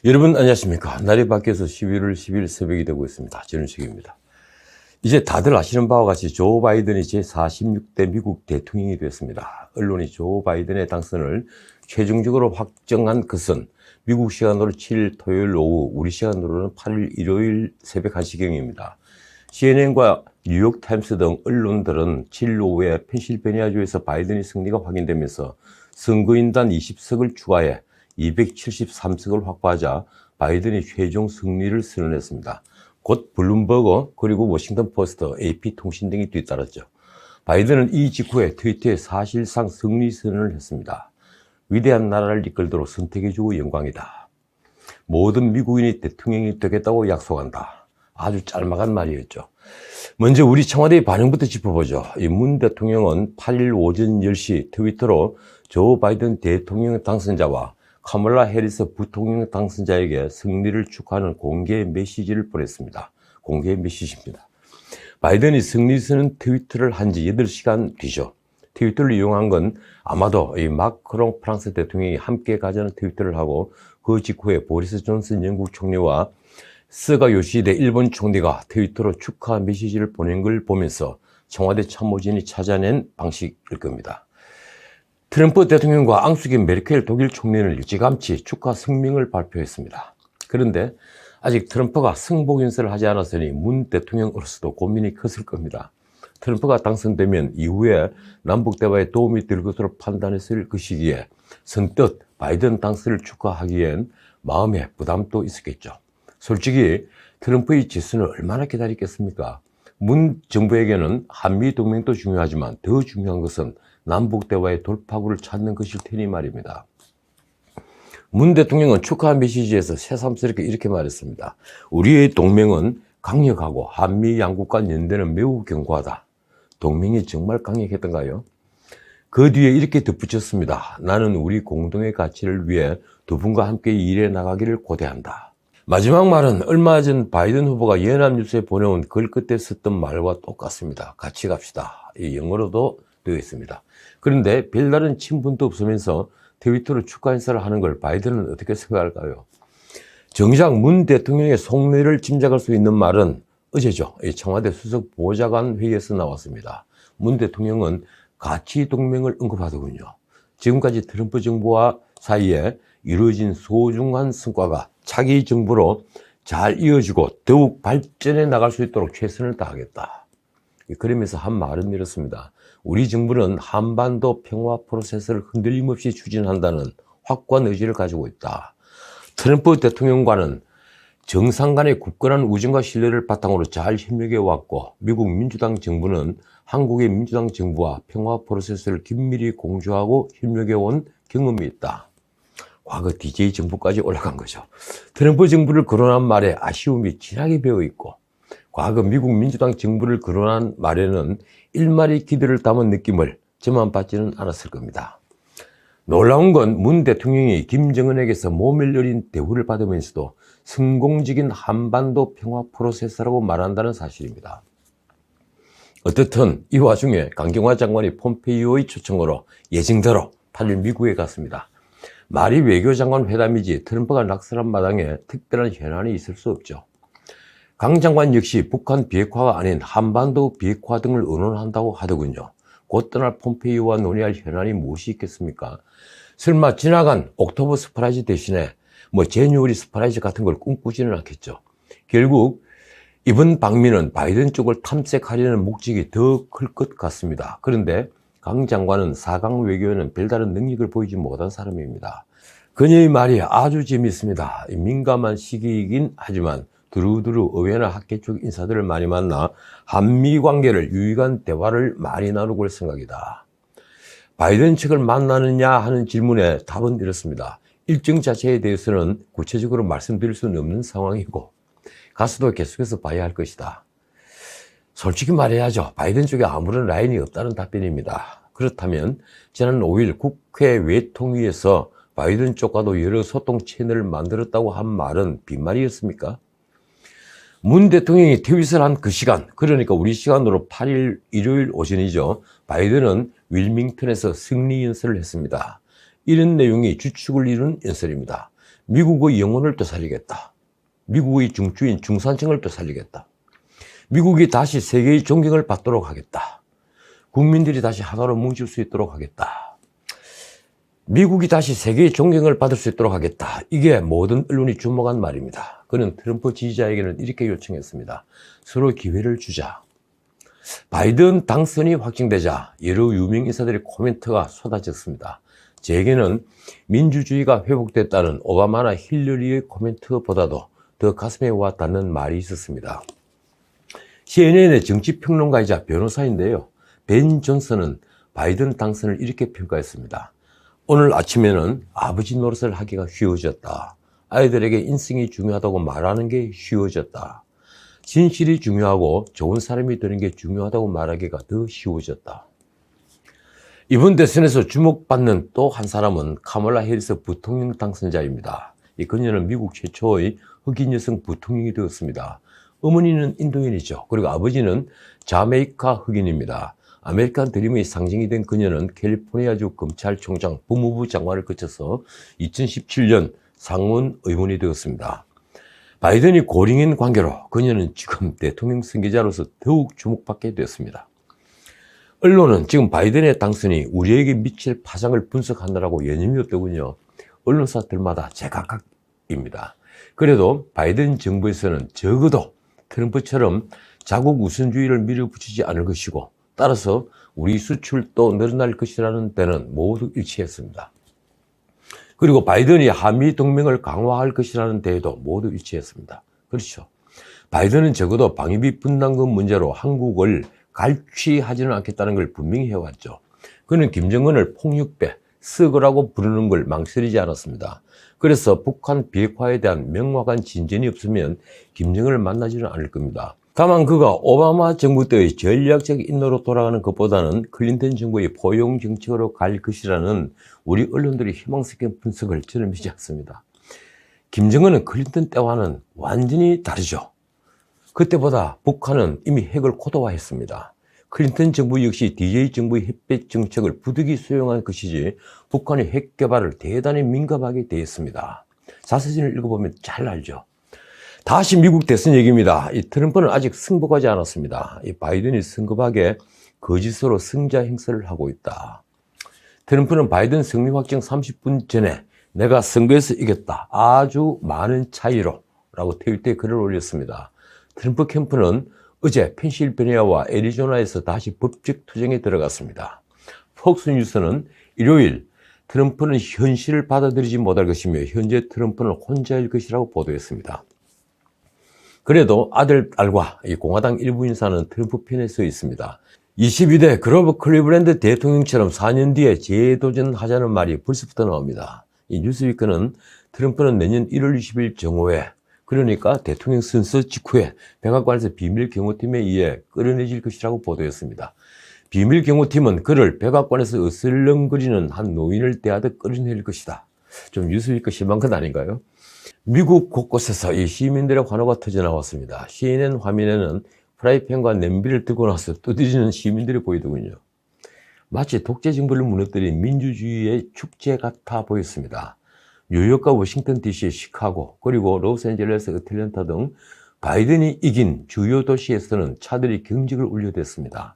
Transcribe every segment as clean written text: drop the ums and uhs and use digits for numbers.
여러분 안녕하십니까. 날이 밖에서 11월 10일 새벽이 되고 있습니다. 전우식입니다. 이제 다들 아시는 바와 같이 조 바이든이 제46대 미국 대통령이 되었습니다. 언론이 조 바이든의 당선을 최종적으로 확정한 것은 미국 시간으로 7일 토요일 오후, 우리 시간으로는 8일 일요일 새벽 1시경입니다. CNN과 뉴욕타임스 등 언론들은 7일 오후에 펜실베니아주에서 바이든의 승리가 확인되면서 선거인단 20석을 추가해 273석을 확보하자 바이든이 최종 승리를 선언했습니다. 곧 블룸버그 그리고 워싱턴 포스트, AP통신 등이 뒤따랐죠. 바이든은 이 직후에 트위터에 사실상 승리 선언을 했습니다. 위대한 나라를 이끌도록 선택해주고 영광이다. 모든 미국인이 대통령이 되겠다고 약속한다. 아주 짤막한 말이었죠. 먼저 우리 청와대의 반응부터 짚어보죠. 문 대통령은 8일 오전 10시 트위터로 조 바이든 대통령 당선자와 카멀라 해리스 부통령 당선자에게 승리를 축하하는 공개 메시지를 보냈습니다. 공개 메시지입니다. 바이든이 승리 선언 트위터를 한 지 8시간 뒤죠. 트위터를 이용한 건 아마도 이 마크롱 프랑스 대통령이 함께 가자는 트위터를 하고 그 직후에 보리스 존슨 영국 총리와 스가 요시히데 일본 총리가 트위터로 축하 메시지를 보낸 걸 보면서 청와대 참모진이 찾아낸 방식일 겁니다. 트럼프 대통령과 앙숙인 메르켈 독일 총리는 일찌감치 축하 성명을 발표했습니다. 그런데 아직 트럼프가 승복 연설을 하지 않았으니 문 대통령으로서도 고민이 컸을 겁니다. 트럼프가 당선되면 이후에 남북대화에 도움이 될 것으로 판단했을 것이기에 선뜻 바이든 당선을 축하하기엔 마음에 부담도 있었겠죠. 솔직히 트럼프의 지수는 얼마나 기다렸겠습니까? 문 정부에게는 한미 동맹도 중요하지만 더 중요한 것은 남북대화의 돌파구를 찾는 것일 테니 말입니다. 문 대통령은 축하 메시지에서 새삼스럽게 이렇게 말했습니다. 우리의 동맹은 강력하고 한미 양국 간 연대는 매우 견고하다. 동맹이 정말 강력했던가요? 그 뒤에 이렇게 덧붙였습니다. 나는 우리 공동의 가치를 위해 두 분과 함께 일해 나가기를 고대한다. 마지막 말은 얼마 전 바이든 후보가 연합뉴스에 보내온 글 끝에 썼던 말과 똑같습니다. 같이 갑시다. 이 영어로도 되어 있습니다. 그런데 별다른 친분도 없으면서 트위터로 축하 인사를 하는 걸 바이든은 어떻게 생각할까요? 정작 문 대통령의 속내를 짐작할 수 있는 말은 어제죠. 청와대 수석 보좌관 회의에서 나왔습니다. 문 대통령은 가치 동맹을 언급하더군요. 지금까지 트럼프 정부와 사이에 이루어진 소중한 성과가 차기 정부로 잘 이어지고 더욱 발전해 나갈 수 있도록 최선을 다하겠다. 그러면서 한 말은 이렇습니다. 우리 정부는 한반도 평화 프로세스를 흔들림 없이 추진한다는 확고한 의지를 가지고 있다. 트럼프 대통령과는 정상 간의 굳건한 우정과 신뢰를 바탕으로 잘 협력해 왔고 미국 민주당 정부는 한국의 민주당 정부와 평화 프로세스를 긴밀히 공조하고 협력해 온 경험이 있다. 과거 DJ 정부까지 올라간 거죠. 트럼프 정부를 거론한 말에 아쉬움이 진하게 배어 있고 과거 미국 민주당 정부를 거론한 말에는 일말의 기대를 담은 느낌을 저만 받지는 않았을 겁니다. 놀라운 건 문 대통령이 김정은에게서 몸을 열린 대우를 받으면서도 성공적인 한반도 평화 프로세스라고 말한다는 사실입니다. 어떻든 이 와중에 강경화 장관이 폼페이오의 초청으로 예정대로 8일 미국에 갔습니다. 말이 외교장관 회담이지 트럼프가 낙선한 마당에 특별한 현안이 있을 수 없죠. 강 장관 역시 북한 비핵화가 아닌 한반도 비핵화 등을 의논한다고 하더군요. 곧 떠날 폼페이오와 논의할 현안이 무엇이 있겠습니까? 설마 지나간 옥토버 서프라이즈 대신에 제뉴어리 서프라이즈 같은 걸 꿈꾸지는 않겠죠. 결국 이번 방미는 바이든 쪽을 탐색하려는 목적이 더 클 것 같습니다. 그런데 강 장관은 4강 외교에는 별다른 능력을 보이지 못한 사람입니다. 그녀의 말이 아주 재미있습니다. 민감한 시기이긴 하지만 두루두루 의회나 학계 쪽 인사들을 많이 만나 한미 관계를 유익한 대화를 많이 나누고 할 생각이다. 바이든 측을 만나느냐 하는 질문에 답은 이렇습니다. 일정 자체에 대해서는 구체적으로 말씀드릴 수는 없는 상황이고 가서도 계속해서 봐야 할 것이다. 솔직히 말해야죠. 바이든 쪽에 아무런 라인이 없다는 답변입니다. 그렇다면 지난 5일 국회 외통위에서 바이든 쪽과도 여러 소통 채널을 만들었다고 한 말은 빈말이었습니까? 문 대통령이 트윗을 한 그 시간, 그러니까 우리 시간으로 8일 일요일 오전이죠. 바이든은 윌밍턴에서 승리 연설을 했습니다. 이런 내용이 주축을 이룬 연설입니다. 미국의 영혼을 또 살리겠다. 미국의 중추인 중산층을 또 살리겠다. 미국이 다시 세계의 존경을 받도록 하겠다. 국민들이 다시 하나로 뭉칠 수 있도록 하겠다. 미국이 다시 세계의 존경을 받을 수 있도록 하겠다. 이게 모든 언론이 주목한 말입니다. 그는 트럼프 지지자에게는 이렇게 요청했습니다. 서로 기회를 주자. 바이든 당선이 확정되자 여러 유명 인사들의 코멘트가 쏟아졌습니다. 제게는 민주주의가 회복됐다는 오바마나 힐러리의 코멘트보다도 더 가슴에 와 닿는 말이 있었습니다. CNN의 정치평론가이자 변호사인데요. 벤 존슨은 바이든 당선을 이렇게 평가했습니다. 오늘 아침에는 아버지 노릇을 하기가 쉬워졌다. 아이들에게 인성이 중요하다고 말하는 게 쉬워졌다. 진실이 중요하고 좋은 사람이 되는 게 중요하다고 말하기가 더 쉬워졌다. 이번 대선에서 주목받는 또 한 사람은 카멀라 해리스 부통령 당선자입니다. 그녀는 미국 최초의 흑인 여성 부통령이 되었습니다. 어머니는 인도인이죠. 그리고 아버지는 자메이카 흑인입니다. 아메리칸 드림의 상징이 된 그녀는 캘리포니아주 검찰총장, 법무부 장관을 거쳐서 2017년 상원 의원이 되었습니다. 바이든이 고령인 관계로 그녀는 지금 대통령 선거자로서 더욱 주목받게 되었습니다. 언론은 지금 바이든의 당선이 우리에게 미칠 파장을 분석하느라고 여념이 없더군요. 언론사들마다 제각각입니다. 그래도 바이든 정부에서는 적어도 트럼프처럼 자국 우선주의를 밀어붙이지 않을 것이고 따라서 우리 수출도 늘어날 것이라는 데는 모두 일치했습니다. 그리고 바이든이 한미 동맹을 강화할 것이라는 데에도 모두 일치했습니다. 그렇죠. 바이든은 적어도 방위비 분담금 문제로 한국을 갈취하지는 않겠다는 걸 분명히 해왔죠. 그는 김정은을 폭력배, 썩으라고 부르는 걸 망설이지 않았습니다. 그래서 북한 비핵화에 대한 명확한 진전이 없으면 김정은을 만나지는 않을 겁니다. 다만 그가 오바마 정부 때의 전략적 인도로 돌아가는 것보다는 클린턴 정부의 포용 정책으로 갈 것이라는 우리 언론들의 희망스러운 분석을 저는 믿지 않습니다. 김정은은 클린턴 때와는 완전히 다르죠. 그때보다 북한은 이미 핵을 고도화했습니다. 클린턴 정부 역시 DJ 정부의 핵배 정책을 부득이 수용한 것이지 북한의 핵 개발을 대단히 민감하게 대했습니다. 자세전을 읽어보면 잘 알죠. 다시 미국 대선 얘기입니다. 이 트럼프는 아직 승복하지 않았습니다. 이 바이든이 성급하게 거짓으로 승자 행세를 하고 있다. 트럼프는 바이든 승리 확정 30분 전에 내가 선거에서 이겼다. 아주 많은 차이로 라고 트위터에 글을 올렸습니다. 트럼프 캠프는 어제 펜실베니아와 애리조나에서 다시 법적 투쟁에 들어갔습니다. 폭스뉴스는 일요일 트럼프는 현실을 받아들이지 못할 것이며 현재 트럼프는 혼자일 것이라고 보도했습니다. 그래도 아들, 딸과 이 공화당 일부 인사는 트럼프 편에 서 있습니다. 22대 그로버 클리브랜드 대통령처럼 4년 뒤에 재도전하자는 말이 벌써부터 나옵니다. 이 뉴스위크는 트럼프는 내년 1월 20일 정오에 그러니까 대통령 선거 직후에 백악관에서 비밀경호팀에 의해 끌어내질 것이라고 보도했습니다. 비밀경호팀은 그를 백악관에서 어슬렁거리는 한 노인을 대하듯 끌어낼 것이다. 좀 뉴스위크 심한 건 아닌가요? 미국 곳곳에서 이 시민들의 환호가 터져나왔습니다. CNN 화면에는 프라이팬과 냄비를 들고 나서 두드리는 시민들이 보이더군요. 마치 독재 정부를 무너뜨린 민주주의의 축제 같아 보였습니다. 뉴욕과 워싱턴 DC, 시카고, 그리고 로스앤젤레스, 애틀랜타 등 바이든이 이긴 주요 도시에서는 차들이 경적을 울려댔습니다.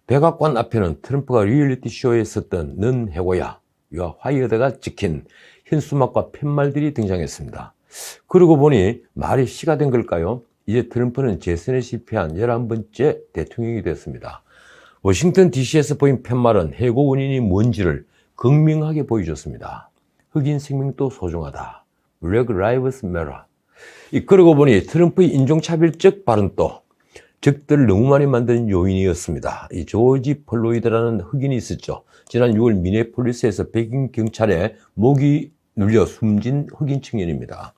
백악관 앞에는 트럼프가 리얼리티 쇼에 썼던 넌 해고야, 와 화이어드가 찍힌 현수막과 팻말들이 등장했습니다. 그러고 보니 말이 시가 된 걸까요? 이제 트럼프는 재선에 실패한 11번째 대통령이 됐습니다. 워싱턴 DC에서 보인 팻말은 해고 원인이 뭔지를 극명하게 보여줬습니다. 흑인 생명도 소중하다. Black Lives Matter. 그러고 보니 트럼프의 인종차별적 발언도 적들을 너무 많이 만드는 요인이었습니다. 이 조지 플로이드라는 흑인이 있었죠. 지난 6월 미네폴리스에서 백인 경찰에 목이 눌려 숨진 흑인 청년입니다.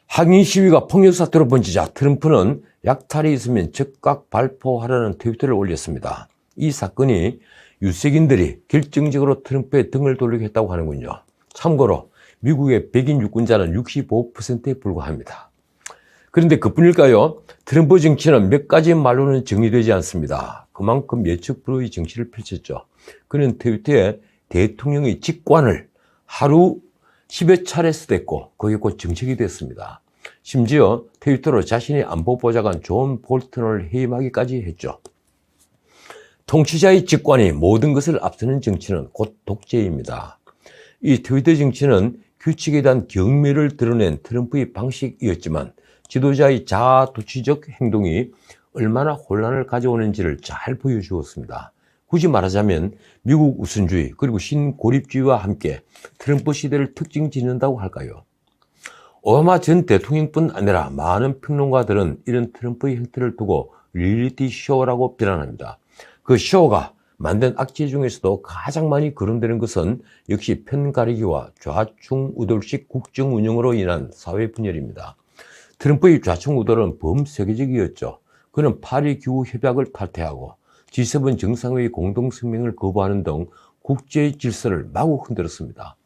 항의 시위가 폭력 사태로 번지자 트럼프는 약탈이 있으면 즉각 발포하라는 트위터를 올렸습니다. 이 사건이 유색인들이 결정적으로 트럼프의 등을 돌리게 했다고 하는군요. 참고로 미국의 백인 유권자는 65%에 불과합니다. 그런데 그뿐일까요? 트럼프 정치는 몇 가지 말로는 정리되지 않습니다. 그만큼 예측 불허의 정치를 펼쳤죠. 그는 트위터에 대통령의 직관을 하루 10여 차례 쓰댔고 그게 곧 정책이 됐습니다. 심지어 트위터로 자신의 안보보좌관 존 볼턴을 해임하기까지 했죠. 통치자의 직관이 모든 것을 앞서는 정치는 곧 독재입니다. 이 트위터 정치는 규칙에 대한 경멸을 드러낸 트럼프의 방식이었지만 지도자의 자아도취적 행동이 얼마나 혼란을 가져오는지를 잘 보여주었습니다. 굳이 말하자면 미국 우선주의 그리고 신고립주의와 함께 트럼프 시대를 특징 짓는다고 할까요? 오바마 전 대통령뿐 아니라 많은 평론가들은 이런 트럼프의 행태를 두고 리얼리티 쇼라고 비난합니다. 그 쇼가 만든 악재 중에서도 가장 많이 거론되는 것은 역시 편가르기와 좌충우돌식 국정 운영으로 인한 사회 분열입니다. 트럼프의 좌충우돌은 범세계적이었죠. 그는 파리 기후 협약을 탈퇴하고 G7 정상회의 공동성명을 거부하는 등 국제 질서를 마구 흔들었습니다.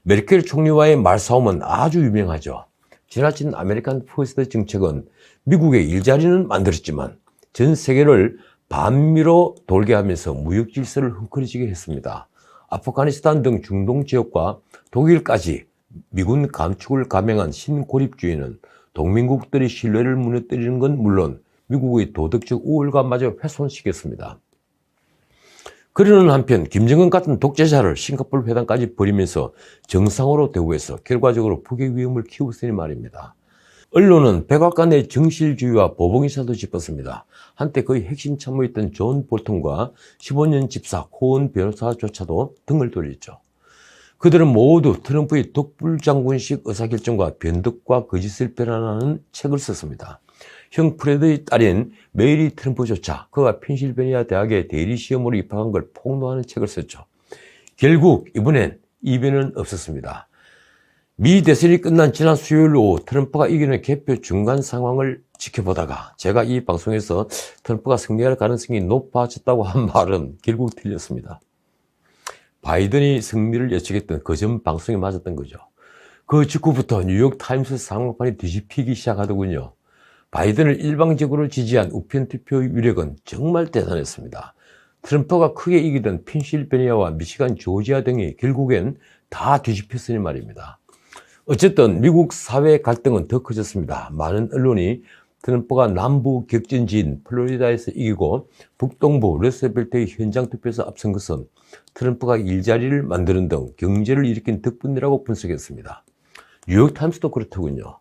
메르켈 총리와의 말싸움은 아주 유명하죠. 지나친 아메리칸 퍼스트 정책은 미국의 일자리는 만들었지만 전 세계를 반미로 돌게 하면서 무역 질서를 흥크러지게 했습니다. 아프가니스탄 등 중동 지역과 독일까지 미군 감축을 감행한 신고립주의는 동맹국들의 신뢰를 무너뜨리는 건 물론 미국의 도덕적 우월감마저 훼손시켰습니다. 그러는 한편 김정은 같은 독재자를 싱가포르 회담까지 벌이면서 정상으로 대우해서 결과적으로 북의 위험을 키웠으니 말입니다. 언론은 백악관의 정실주의와 보복인사도 짚었습니다. 한때 그의 핵심 참모였던 존 볼턴과 15년 집사 코언 변호사조차도 등을 돌렸죠. 그들은 모두 트럼프의 독불장군식 의사결정과 변덕과 거짓을 비난하는 책을 썼습니다. 형 프레드의 딸인 메리 트럼프조차 그가 펜실베니아 대학의 대리시험으로 입학한 걸 폭로하는 책을 썼죠. 결국 이번엔 이변은 없었습니다. 미 대선이 끝난 지난 수요일 오후 트럼프가 이기는 개표 중간 상황을 지켜보다가 제가 이 방송에서 트럼프가 승리할 가능성이 높아졌다고 한 말은 결국 틀렸습니다. 바이든이 승리를 예측했던 그 전 방송에 맞았던 거죠. 그 직후부터 뉴욕타임스 상황판이 뒤집히기 시작하더군요. 바이든을 일방적으로 지지한 우편 투표의 위력은 정말 대단했습니다. 트럼프가 크게 이기던 펜실베니아와 미시간, 조지아 등이 결국엔 다 뒤집혔으니 말입니다. 어쨌든 미국 사회 갈등은 더 커졌습니다. 많은 언론이 트럼프가 남부 격전지인 플로리다에서 이기고 북동부 러스벨트의 현장 투표에서 앞선 것은 트럼프가 일자리를 만드는 등 경제를 일으킨 덕분이라고 분석했습니다. 뉴욕타임스도 그렇더군요.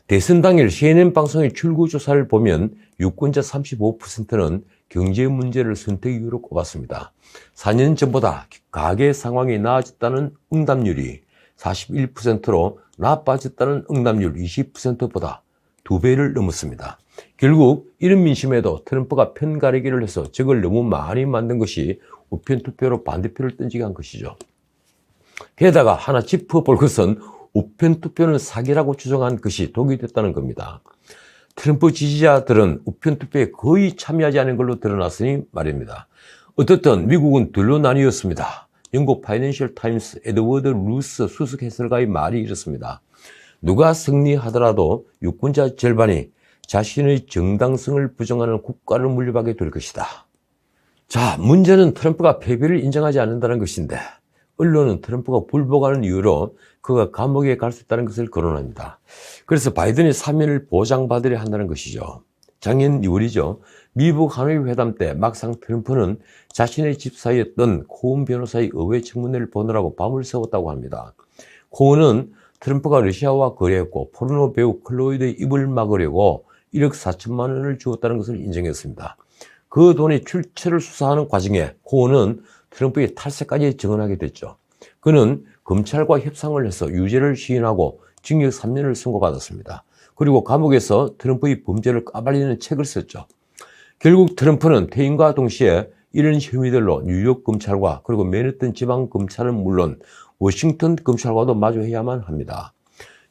대선 당일 CNN 방송의 출구조사를 보면 유권자 35%는 경제 문제를 선택 이유로 꼽았습니다. 4년 전보다 가계 상황이 나아졌다는 응답률이 41%로 나빠졌다는 응답률 20%보다 2배를 넘었습니다. 결국 이런 민심에도 트럼프가 편가르기를 해서 적을 너무 많이 만든 것이 우편 투표로 반대표를 던지게 한 것이죠. 게다가 하나 짚어볼 것은 우편 투표는 사기라고 주장한 것이 독이 됐다는 겁니다. 트럼프 지지자들은 우편 투표에 거의 참여하지 않은 걸로 드러났으니 말입니다. 어떻든 미국은 둘로 나뉘었습니다. 영국 파이낸셜 타임스 에드워드 루스 수석 해설가의 말이 이렇습니다. 누가 승리하더라도 유권자 절반이 자신의 정당성을 부정하는 국가를 물려받게 될 것이다. 자, 문제는 트럼프가 패배를 인정하지 않는다는 것인데 언론은 트럼프가 불복하는 이유로 그가 감옥에 갈 수 있다는 것을 거론합니다. 그래서 바이든이 사면을 보장받으려 한다는 것이죠. 작년 6월이죠. 미국 하노이 회담 때 막상 트럼프는 자신의 집사였던 코언 변호사의 의회 청문회를 보느라고 밤을 새웠다고 합니다. 코언은 트럼프가 러시아와 거래했고 포르노 배우 클로이드의 입을 막으려고 1억 4천만 원을 주었다는 것을 인정했습니다. 그 돈의 출처를 수사하는 과정에 코언은 트럼프의 탈세까지 증언하게 됐죠. 그는 검찰과 협상을 해서 유죄를 시인하고 징역 3년을 선고받았습니다. 그리고 감옥에서 트럼프의 범죄를 까발리는 책을 썼죠. 결국 트럼프는 퇴임과 동시에 이런 혐의들로 뉴욕 검찰과 그리고 맨해튼 지방 검찰은 물론 워싱턴 검찰과도 마주해야만 합니다.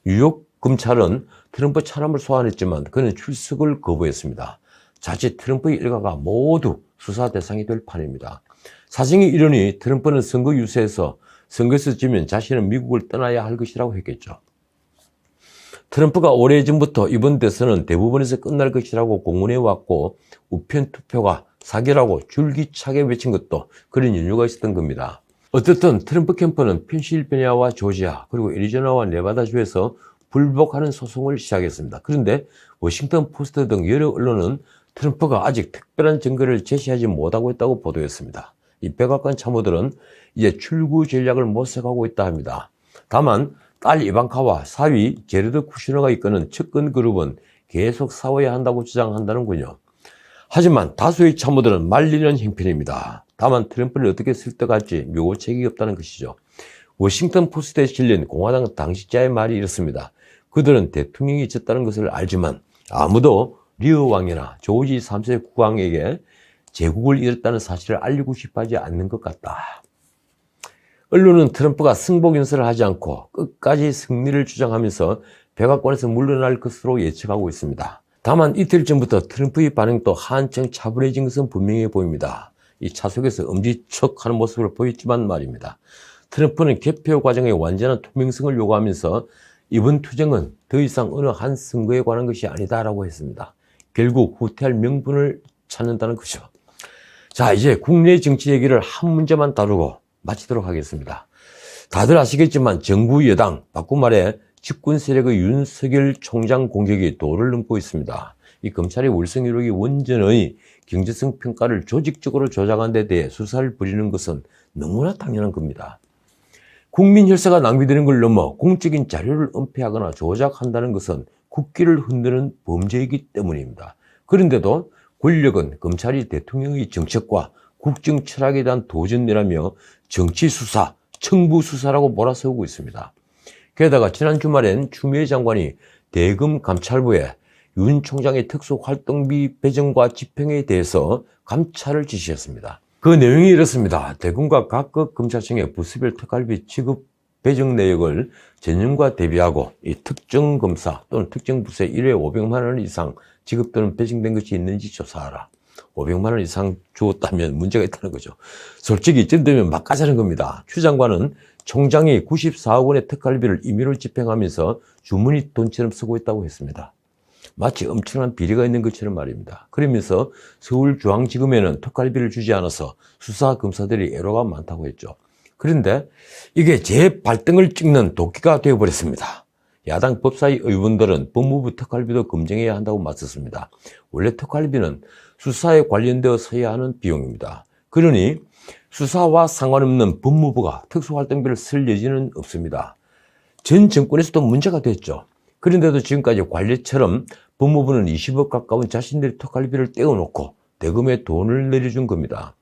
뉴욕 검찰은 트럼프 차남을 소환했지만 그는 출석을 거부했습니다. 자칫 트럼프의 일가가 모두 수사 대상이 될 판입니다. 사정이 이러니 트럼프는 선거 유세에서 선거에서 지면 자신은 미국을 떠나야 할 것이라고 했겠죠. 트럼프가 오래전부터 이번 대선은 대부분에서 끝날 것이라고 공언해왔고 우편 투표가 사기라고 줄기차게 외친 것도 그런 이유가 있었던 겁니다. 어쨌든 트럼프 캠프는 펜실베니아와 조지아 그리고 애리조나와 네바다주에서 불복하는 소송을 시작했습니다. 그런데 워싱턴 포스트 등 여러 언론은 트럼프가 아직 특별한 증거를 제시하지 못하고 있다고 보도했습니다. 이 백악관 참모들은 이제 출구 전략을 모색하고 있다 합니다. 다만 딸 이방카와 사위 제르드 쿠슈너가 이끄는 측근 그룹은 계속 싸워야 한다고 주장한다는군요. 하지만 다수의 참모들은 말리는 형편입니다. 다만 트럼프를 어떻게 설득할지 묘책이 없다는 것이죠. 워싱턴 포스트에 실린 공화당 당직자의 말이 이렇습니다. 그들은 대통령이 졌다는 것을 알지만 아무도 리어 왕이나 조지 3세 국왕에게 제국을 잃었다는 사실을 알리고 싶어 하지 않는 것 같다. 언론은 트럼프가 승복 연설을 하지 않고 끝까지 승리를 주장하면서 백악관에서 물러날 것으로 예측하고 있습니다. 다만 이틀 전부터 트럼프의 반응도 한층 차분해진 것은 분명해 보입니다. 이 차속에서 엄지척하는 모습을 보였지만 말입니다. 트럼프는 개표 과정의 완전한 투명성을 요구하면서 이번 투쟁은 더 이상 어느 한 선거에 관한 것이 아니다라고 했습니다. 결국 후퇴할 명분을 찾는다는 거죠. 자, 이제 국내 정치 얘기를 한 문제만 다루고 마치도록 하겠습니다. 다들 아시겠지만 정부 여당, 바꾼 말에 집권 세력의 윤석열 총장 공격이 도를 넘고 있습니다. 이 검찰의 월성 1호기 원전의 경제성 평가를 조직적으로 조작한 데 대해 수사를 벌이는 것은 너무나 당연한 겁니다. 국민 혈세가 낭비되는 걸 넘어 공적인 자료를 은폐하거나 조작한다는 것은 국기를 흔드는 범죄이기 때문입니다. 그런데도 권력은 검찰이 대통령의 정책과 국정 철학에 대한 도전이라며 정치수사, 청부수사라고 몰아세우고 있습니다. 게다가 지난 주말엔 추미애 장관이 대검 감찰부에 윤 총장의 특수활동비 배정과 집행에 대해서 감찰을 지시했습니다. 그 내용이 이렇습니다. 대검과 각급 검찰청의 부수별 특활비 지급 배정 내역을 전년과 대비하고 이 특정 검사 또는 특정 부서에 1회 500만 원 이상 지급 또는 배정된 것이 있는지 조사하라. 500만 원 이상 주었다면 문제가 있다는 거죠. 솔직히 이쯤 되면 막 가자는 겁니다. 추 장관은 총장이 94억 원의 특활비를 임의로 집행하면서 주머니 돈처럼 쓰고 있다고 했습니다. 마치 엄청난 비리가 있는 것처럼 말입니다. 그러면서 서울중앙지검에는 특활비를 주지 않아서 수사 검사들이 애로가 많다고 했죠. 그런데 이게 제 발등을 찍는 도끼가 되어버렸습니다. 야당 법사위 의원들은 법무부 특활비도 검증해야 한다고 맞섰습니다. 원래 특활비는 수사에 관련되어 서야 하는 비용입니다. 그러니 수사와 상관없는 법무부가 특수활동비를 쓸 여지는 없습니다. 전 정권에서도 문제가 됐죠. 그런데도 지금까지 관례처럼 법무부는 20억 가까운 자신들의 특활비를 떼어놓고 대검에 돈을 내려준 겁니다.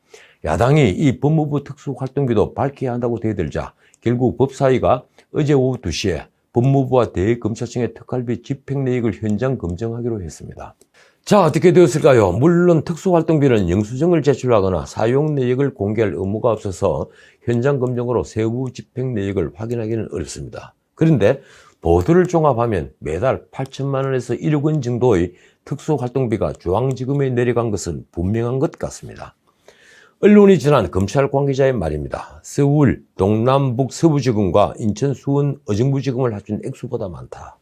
야당이 이 법무부 특수활동비도 밝혀야 한다고 대들자 결국 법사위가 어제 오후 2시에 법무부와 대검찰청의 특활비 집행 내역을 현장 검증하기로 했습니다. 자, 어떻게 되었을까요? 물론 특수활동비는 영수증을 제출하거나 사용 내역을 공개할 의무가 없어서 현장 검증으로 세부 집행 내역을 확인하기는 어렵습니다. 그런데 보도를 종합하면 매달 8천만 원에서 1억 원 정도의 특수활동비가 중앙지검에 내려간 것은 분명한 것 같습니다. 언론이 전한 검찰 관계자의 말입니다. 서울, 동남북 서부지검과 인천 수원 의정부지검을 합친 액수보다 많다.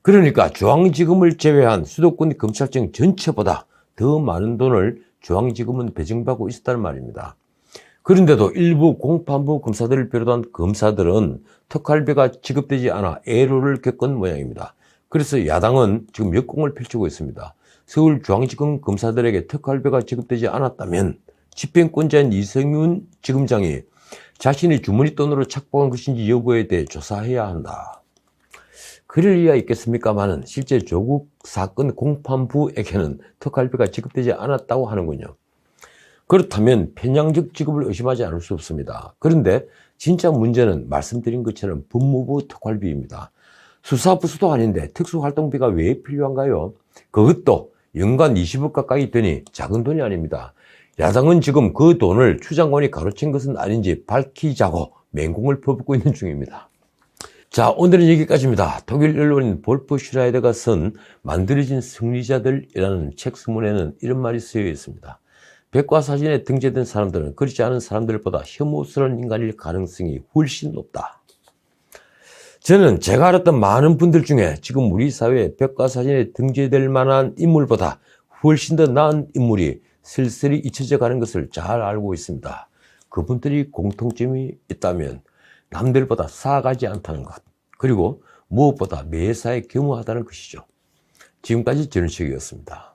그러니까 중앙지검을 제외한 수도권 검찰청 전체보다 더 많은 돈을 중앙지검은 배정받고 있었다는 말입니다. 그런데도 일부 공판부 검사들을 비롯한 검사들은 특활비가 지급되지 않아 애로를 겪은 모양입니다. 그래서 야당은 지금 역공을 펼치고 있습니다. 서울중앙지검 검사들에게 특활비가 지급되지 않았다면 집행권자인 이성윤 지검장이 자신의 주머니 돈으로 착복한 것인지 여부에 대해 조사해야 한다. 그럴 리가 있겠습니까마는 실제 조국 사건 공판부에게는 특활비가 지급되지 않았다고 하는군요. 그렇다면 편향적 지급을 의심하지 않을 수 없습니다. 그런데 진짜 문제는 말씀드린 것처럼 법무부 특활비입니다. 수사부서도 아닌데 특수활동비가 왜 필요한가요? 그것도 연간 20억 가까이 되니 작은 돈이 아닙니다. 야당은 지금 그 돈을 추 장관이 가로챈 것은 아닌지 밝히자고 맹공을 퍼붓고 있는 중입니다. 자, 오늘은 여기까지입니다. 독일 언론인 볼프 슈라이더가 쓴 만들어진 승리자들이라는 책 서문에는 이런 말이 쓰여 있습니다. 백과사전에 등재된 사람들은 그렇지 않은 사람들보다 혐오스러운 인간일 가능성이 훨씬 높다. 저는 제가 알았던 많은 분들 중에 지금 우리 사회에 백과사전에 등재될 만한 인물보다 훨씬 더 나은 인물이 슬슬히 잊혀져 가는 것을 잘 알고 있습니다. 그분들이 공통점이 있다면 남들보다 싸가지 않다는 것, 그리고 무엇보다 매사에 겸허하다는 것이죠. 지금까지 전우책이었습니다.